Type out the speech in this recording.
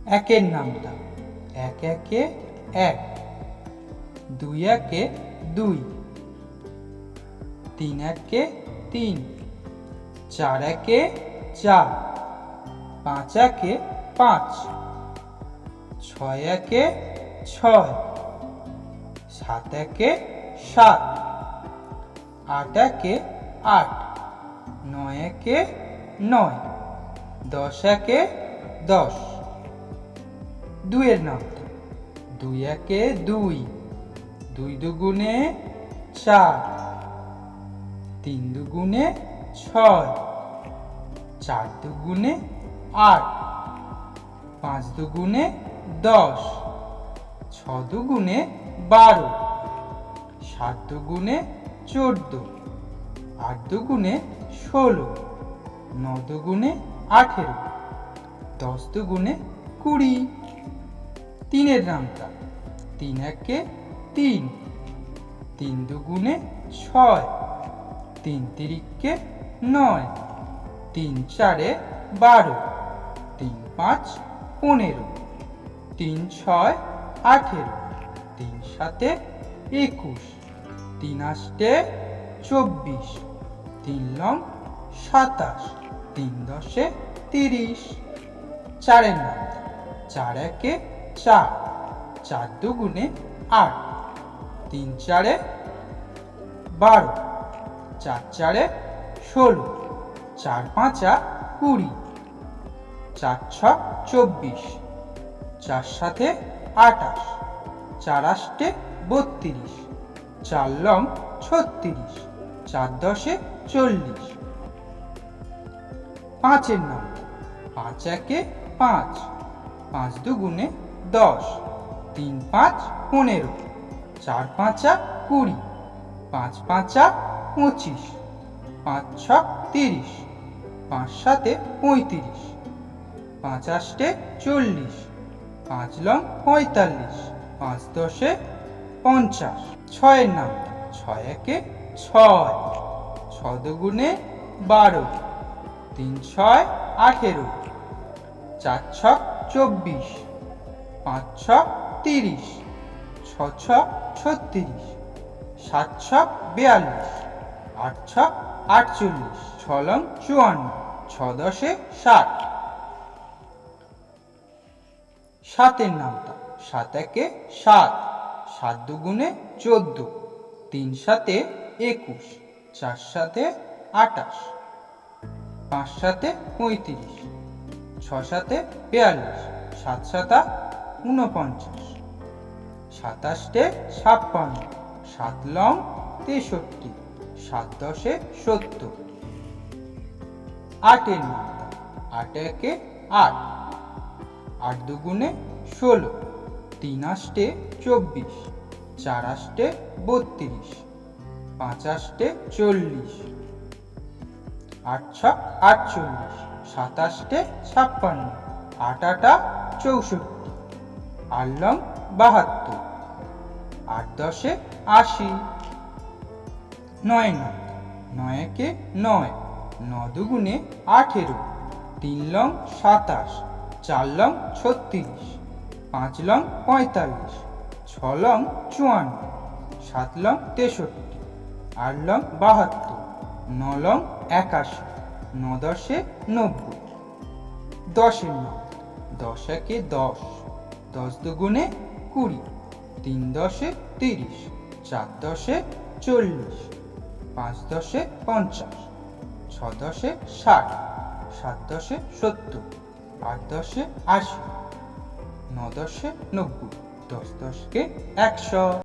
একের নামতা এক একে এক, দুই একে দুই, তিন একে তিন, চার একে চার, পাঁচ একে পাঁচ, ছয় একে ছয়, সাত একে সাত, আট একে আট, নয় একে নয়, দশ একে দশ। দুইয়ের নামতা দুই একে দুই, দুই দুগুণে চার, তিন দুগুণে ছয়, চার দুগুণে আট, পাঁচ দুগুণে দশ, ছ দুগুণে 12, সাত দুগুণে 14, আট দুগুণে 16, ন দুগুণে 18, দশ দুগুণে 20। তিনের নামতা তিন একে তিন, তিন দুগুণে ছয়, তিন তিরিকে 9, তিন চারে 12, তিন পাঁচ 15, তিন ছয় 18, তিন সাতে 21, তিন আষ্টে 24, তিন লং 27, তিন দশে 30। চারের নামতা চার একে চার, চার দুগুণে 8, তিন চারে 12, চার চারে 16, চার পাঁচা 20, চার ছক 24, চার সাথে 28, চার আষ্টে 32, চার লং 36, চার দশে 40। পাঁচের নাম পাঁচ একে পাঁচ, পাঁচ দুগুণে 10, তিন পাঁচ 15, চার পাঁচা 20, পাঁচ পাঁচা 25, পাঁচ ছক 30, পাঁচ সাতে 35, পাঁচ আষ্টে 40, পাঁচ লং 45, পাঁচ দশে 50। ছয়ের নাম ছয় একে ছয়, ছ দুগুণে 12, তিন ছয় 18, চার ছক 24, পাঁচ ছক 30, ছ ছক 36, সাত ছক 42, আট ছক 48, ছ লং 54, ছ দশে 60। সাতের নামতা সাত একে সাত, সাত দুগুণে 14, তিন সাতে 21, চার সাতে 28, পাঁচ সাতে 35, ছ সাতে 42, সাত সাতা 49, সাত আষ্টে 56, সাত লং 63, সাত দশে 70। আটের নামতা আট একে আট, আট দুগুণে 16, তিন আষ্টে 24, চার আষ্টে 32, পাঁচ আষ্টে 40, আট ছক 48, সাত আষ্টে 56, আট আটা 64, আট লং 72, আট দশে 80। নয় নামতা নয় একে নয়, ন দুগুণে 18, তিন লং 27, চার লং 36, পাঁচ লং 45, ছ লং 54, সাত লং 63, আট লং 72, ন লং 81, ন দশে 90। দশের নাম দশ একে 10, দশ দুগুণে 20, তিন দশে 30, চার দশে 40, পাঁচ দশে 50, ছ দশে 60, সাত দশে 70, আট দশে 80, ন দশে 90, দশ দশকে 100।